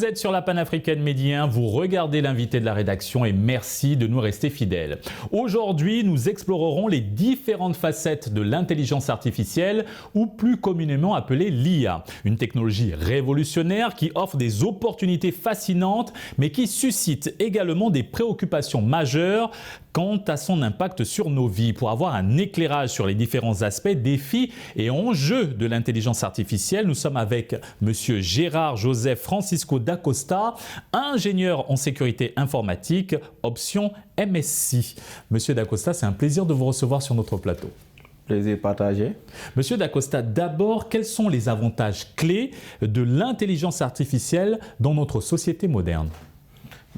Vous êtes sur la panafricaine Midi 1, vous regardez l'invité de la rédaction et merci de nous rester fidèles. Aujourd'hui, nous explorerons les différentes facettes de l'intelligence artificielle ou plus communément appelée l'IA. Une technologie révolutionnaire qui offre des opportunités fascinantes mais qui suscite également des préoccupations majeures quant à son impact sur nos vies. Pour avoir un éclairage sur les différents aspects, défis et enjeux de l'intelligence artificielle, nous sommes avec Monsieur Gérard Joseph Francisco da Costa, ingénieur en sécurité informatique, option MSc. Monsieur da Costa, c'est un plaisir de vous recevoir sur notre plateau. Plaisir partagé. Monsieur da Costa, d'abord, quels sont les avantages clés de l'intelligence artificielle dans notre société moderne ?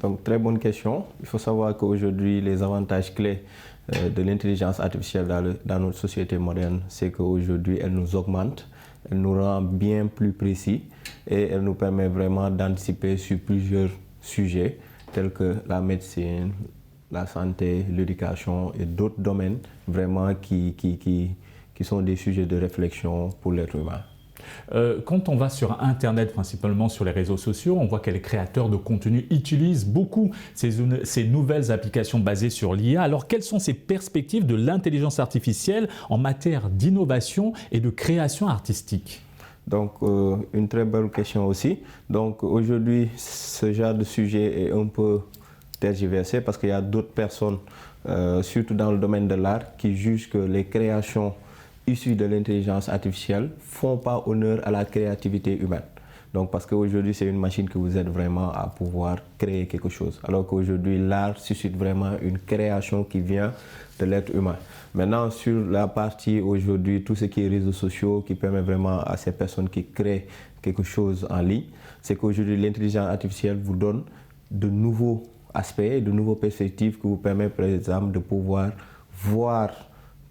Donc, très bonne question. Il faut savoir qu'aujourd'hui, les avantages clés de l'intelligence artificielle dans notre société moderne, c'est qu'aujourd'hui, elle nous augmente, elle nous rend bien plus précis et elle nous permet vraiment d'anticiper sur plusieurs sujets tels que la médecine, la santé, l'éducation et d'autres domaines vraiment qui sont des sujets de réflexion pour l'être humain. Quand on va sur Internet, principalement sur les réseaux sociaux, on voit que les créateurs de contenu utilisent beaucoup ces nouvelles applications basées sur l'IA. Alors, quelles sont ces perspectives de l'intelligence artificielle en matière d'innovation et de création artistique ? Donc, une très belle question aussi. Donc, aujourd'hui, ce genre de sujet est un peu tergiversé parce qu'il y a d'autres personnes, surtout dans le domaine de l'art, qui jugent que les créations issus de l'intelligence artificielle ne font pas honneur à la créativité humaine. Donc, parce qu'aujourd'hui, c'est une machine qui vous aide vraiment à pouvoir créer quelque chose. Alors qu'aujourd'hui, l'art suscite vraiment une création qui vient de l'être humain. Maintenant, sur la partie aujourd'hui, tout ce qui est réseaux sociaux, qui permet vraiment à ces personnes qui créent quelque chose en ligne, c'est qu'aujourd'hui, l'intelligence artificielle vous donne de nouveaux aspects, de nouvelles perspectives qui vous permettent, par exemple, de pouvoir voir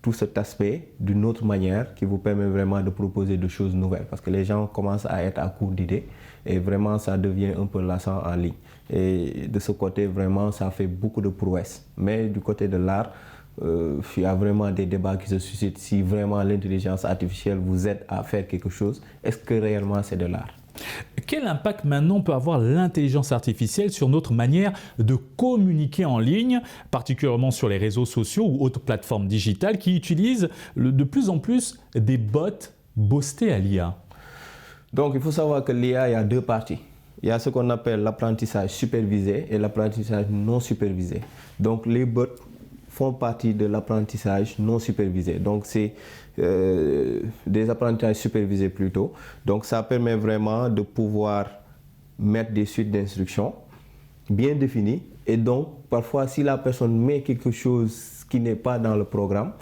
tout cet aspect d'une autre manière qui vous permet vraiment de proposer des choses nouvelles parce que les gens commencent à être à court d'idées et vraiment ça devient un peu lassant en ligne. Et de ce côté, vraiment, ça fait beaucoup de prouesses. Mais du côté de l'art, il y a vraiment des débats qui se suscitent. Si vraiment l'intelligence artificielle vous aide à faire quelque chose, est-ce que réellement c'est de l'art ? Quel impact maintenant peut avoir l'intelligence artificielle sur notre manière de communiquer en ligne, particulièrement sur les réseaux sociaux ou autres plateformes digitales qui utilisent de plus en plus des bots boostés à l'IA? Donc il faut savoir que l'IA, il y a deux parties. Il y a ce qu'on appelle l'apprentissage supervisé et l'apprentissage non supervisé. Donc les bots font partie de l'apprentissage non supervisé. Donc c'est des apprentissages supervisés plutôt. Donc ça permet vraiment de pouvoir mettre des suites d'instructions bien définies. Et donc parfois si la personne met quelque chose qui n'est pas dans le programme,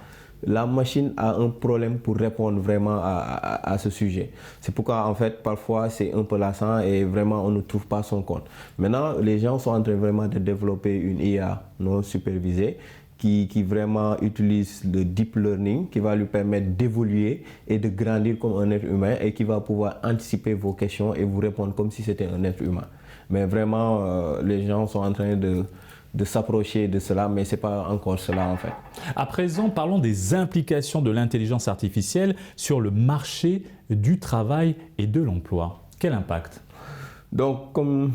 la machine a un problème pour répondre vraiment à ce sujet. C'est pourquoi en fait parfois c'est un peu lassant et vraiment on ne trouve pas son compte. Maintenant les gens sont en train vraiment de développer une IA non supervisée qui vraiment utilise le deep learning, qui va lui permettre d'évoluer et de grandir comme un être humain et qui va pouvoir anticiper vos questions et vous répondre comme si c'était un être humain. Mais vraiment, les gens sont en train de s'approcher de cela, mais ce n'est pas encore cela en fait. À présent, parlons des implications de l'intelligence artificielle sur le marché du travail et de l'emploi. Quel impact ? Donc, comme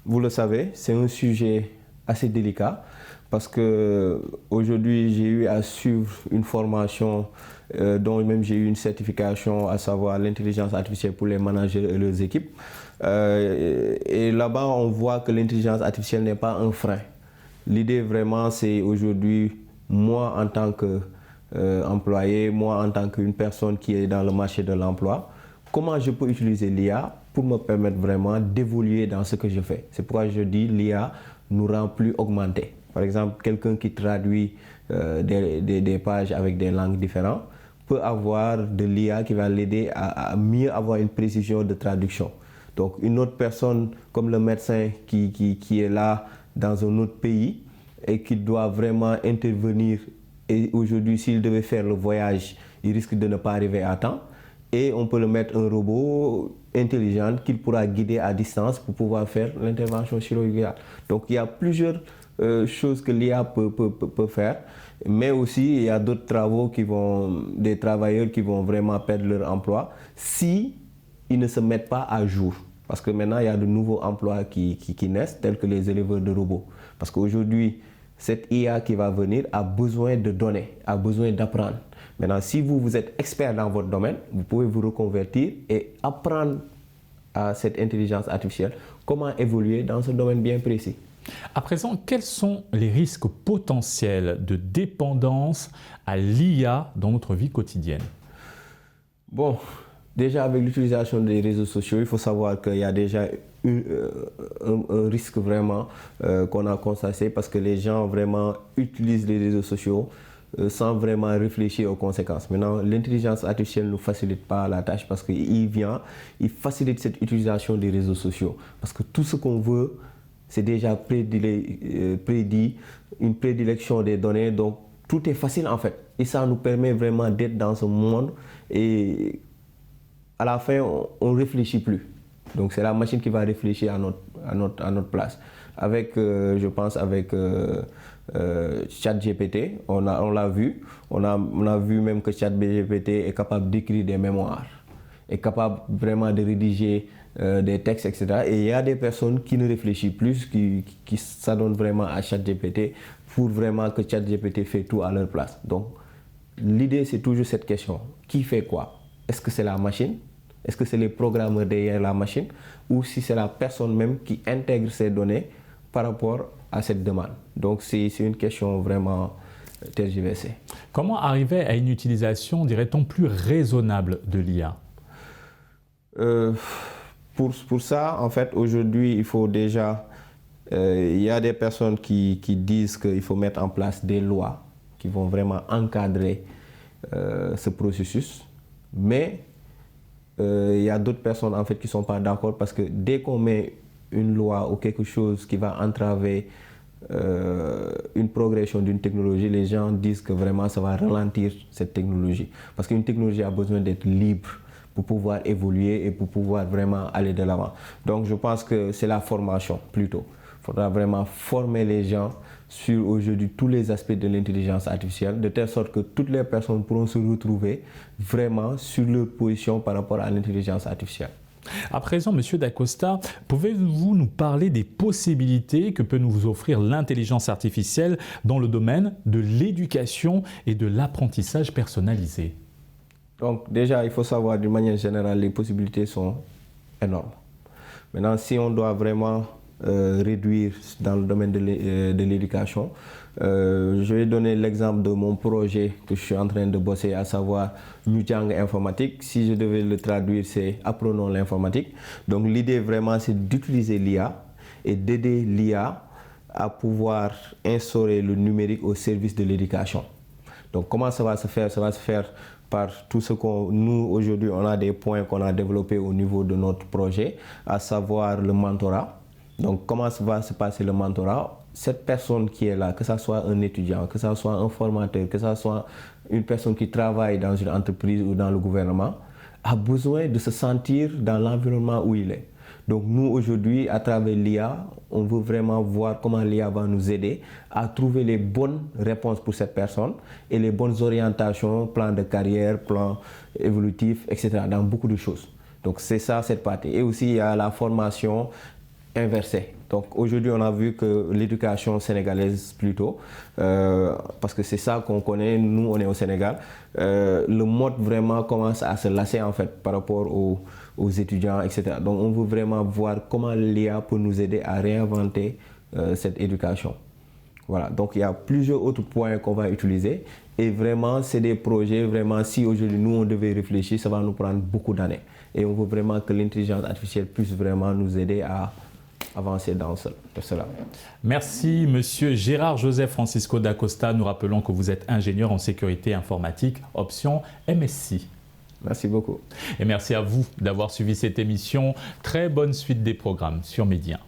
vous le savez, c'est un sujet assez délicat. Parce qu'aujourd'hui, j'ai eu à suivre une formation dont même j'ai eu une certification, à savoir l'intelligence artificielle pour les managers et leurs équipes. Et là-bas, on voit que l'intelligence artificielle n'est pas un frein. L'idée vraiment, c'est aujourd'hui, moi en tant qu'employé, moi en tant qu'une personne qui est dans le marché de l'emploi, comment je peux utiliser l'IA pour me permettre vraiment d'évoluer dans ce que je fais. C'est pourquoi je dis l'IA nous rend plus augmentés. Par exemple, quelqu'un qui traduit des pages avec des langues différentes peut avoir de l'IA qui va l'aider à mieux avoir une précision de traduction. Donc une autre personne comme le médecin qui est là dans un autre pays et qui doit vraiment intervenir et aujourd'hui s'il devait faire le voyage, il risque de ne pas arriver à temps et on peut le mettre un robot intelligent qu'il pourra guider à distance pour pouvoir faire l'intervention chirurgicale. Donc il y a plusieurs choses que l'IA peut faire, mais aussi il y a d'autres travaux des travailleurs qui vont vraiment perdre leur emploi si ils ne se mettent pas à jour. Parce que maintenant, il y a de nouveaux emplois qui naissent, tels que les éleveurs de robots. Parce qu'aujourd'hui, cette IA qui va venir a besoin de données, a besoin d'apprendre. Maintenant, si vous êtes expert dans votre domaine, vous pouvez vous reconvertir et apprendre à cette intelligence artificielle comment évoluer dans ce domaine bien précis. À présent, quels sont les risques potentiels de dépendance à l'IA dans notre vie quotidienne? Bon, déjà avec l'utilisation des réseaux sociaux, il faut savoir qu'il y a déjà un risque vraiment qu'on a constaté parce que les gens vraiment utilisent les réseaux sociaux sans vraiment réfléchir aux conséquences. Maintenant, l'intelligence artificielle ne nous facilite pas la tâche parce qu'il facilite cette utilisation des réseaux sociaux. Parce que tout ce qu'on veut, c'est déjà prédit, une prédilection des données, donc tout est facile en fait. Et ça nous permet vraiment d'être dans ce monde et à la fin, on ne réfléchit plus. Donc c'est la machine qui va réfléchir à notre place. Avec, je pense, avec ChatGPT, on l'a vu. On a vu même que ChatGPT est capable d'écrire des mémoires, est capable vraiment de rédiger des textes, etc. Et il y a des personnes qui ne réfléchissent plus, qui s'adonnent vraiment à ChatGPT pour vraiment que ChatGPT fait tout à leur place. Donc l'idée, c'est toujours cette question. Qui fait quoi? Est-ce que c'est la machine? Est-ce que c'est les programmeurs derrière la machine? Ou si c'est la personne même qui intègre ces données par rapport à cette demande? Donc c'est une question vraiment tergiversée. Comment arriver à une utilisation, dirait-on, plus raisonnable de l'IA? Pour ça, en fait, aujourd'hui, il faut déjà... il y a des personnes qui disent qu'il faut mettre en place des lois qui vont vraiment encadrer ce processus. Mais il y a d'autres personnes en fait qui ne sont pas d'accord parce que dès qu'on met une loi ou quelque chose qui va entraver une progression d'une technologie, les gens disent que vraiment ça va ralentir cette technologie. Parce qu'une technologie a besoin d'être libre pour pouvoir évoluer et pour pouvoir vraiment aller de l'avant. Donc je pense que c'est la formation plutôt. Il faudra vraiment former les gens sur aujourd'hui tous les aspects de l'intelligence artificielle, de telle sorte que toutes les personnes pourront se retrouver vraiment sur leur position par rapport à l'intelligence artificielle. À présent, Monsieur Dacosta, pouvez-vous nous parler des possibilités que peut nous offrir l'intelligence artificielle dans le domaine de l'éducation et de l'apprentissage personnalisé? Donc déjà, il faut savoir d'une manière générale, les possibilités sont énormes. Maintenant, si on doit vraiment réduire dans le domaine de l'éducation, je vais donner l'exemple de mon projet que je suis en train de bosser, à savoir Mujang Informatique. Si je devais le traduire, c'est Apprenons l'informatique. Donc l'idée vraiment, c'est d'utiliser l'IA et d'aider l'IA à pouvoir instaurer le numérique au service de l'éducation. Donc comment ça va se faire? Ça va se faire par tout ce qu'on... Nous, aujourd'hui, on a des points qu'on a développés au niveau de notre projet, à savoir le mentorat. Donc comment va se passer le mentorat? Cette personne qui est là, que ce soit un étudiant, que ce soit un formateur, que ce soit une personne qui travaille dans une entreprise ou dans le gouvernement, a besoin de se sentir dans l'environnement où il est. Donc nous, aujourd'hui, à travers l'IA, on veut vraiment voir comment l'IA va nous aider à trouver les bonnes réponses pour cette personne et les bonnes orientations, plans de carrière, plans évolutifs, etc. dans beaucoup de choses. Donc c'est ça, cette partie. Et aussi, il y a la formation inversée. Donc aujourd'hui, on a vu que l'éducation sénégalaise plutôt, parce que c'est ça qu'on connaît, nous on est au Sénégal, le mode vraiment commence à se lasser en fait par rapport aux étudiants, etc. Donc on veut vraiment voir comment l'IA peut nous aider à réinventer cette éducation. Voilà, donc il y a plusieurs autres points qu'on va utiliser et vraiment c'est des projets, vraiment si aujourd'hui nous on devait réfléchir, ça va nous prendre beaucoup d'années. Et on veut vraiment que l'intelligence artificielle puisse vraiment nous aider à avancer dans cela. Merci Monsieur Gérard-Joseph Francisco Dacosta. Nous rappelons que vous êtes ingénieur en sécurité informatique, option MSc. Merci beaucoup. Et merci à vous d'avoir suivi cette émission. Très bonne suite des programmes sur Média.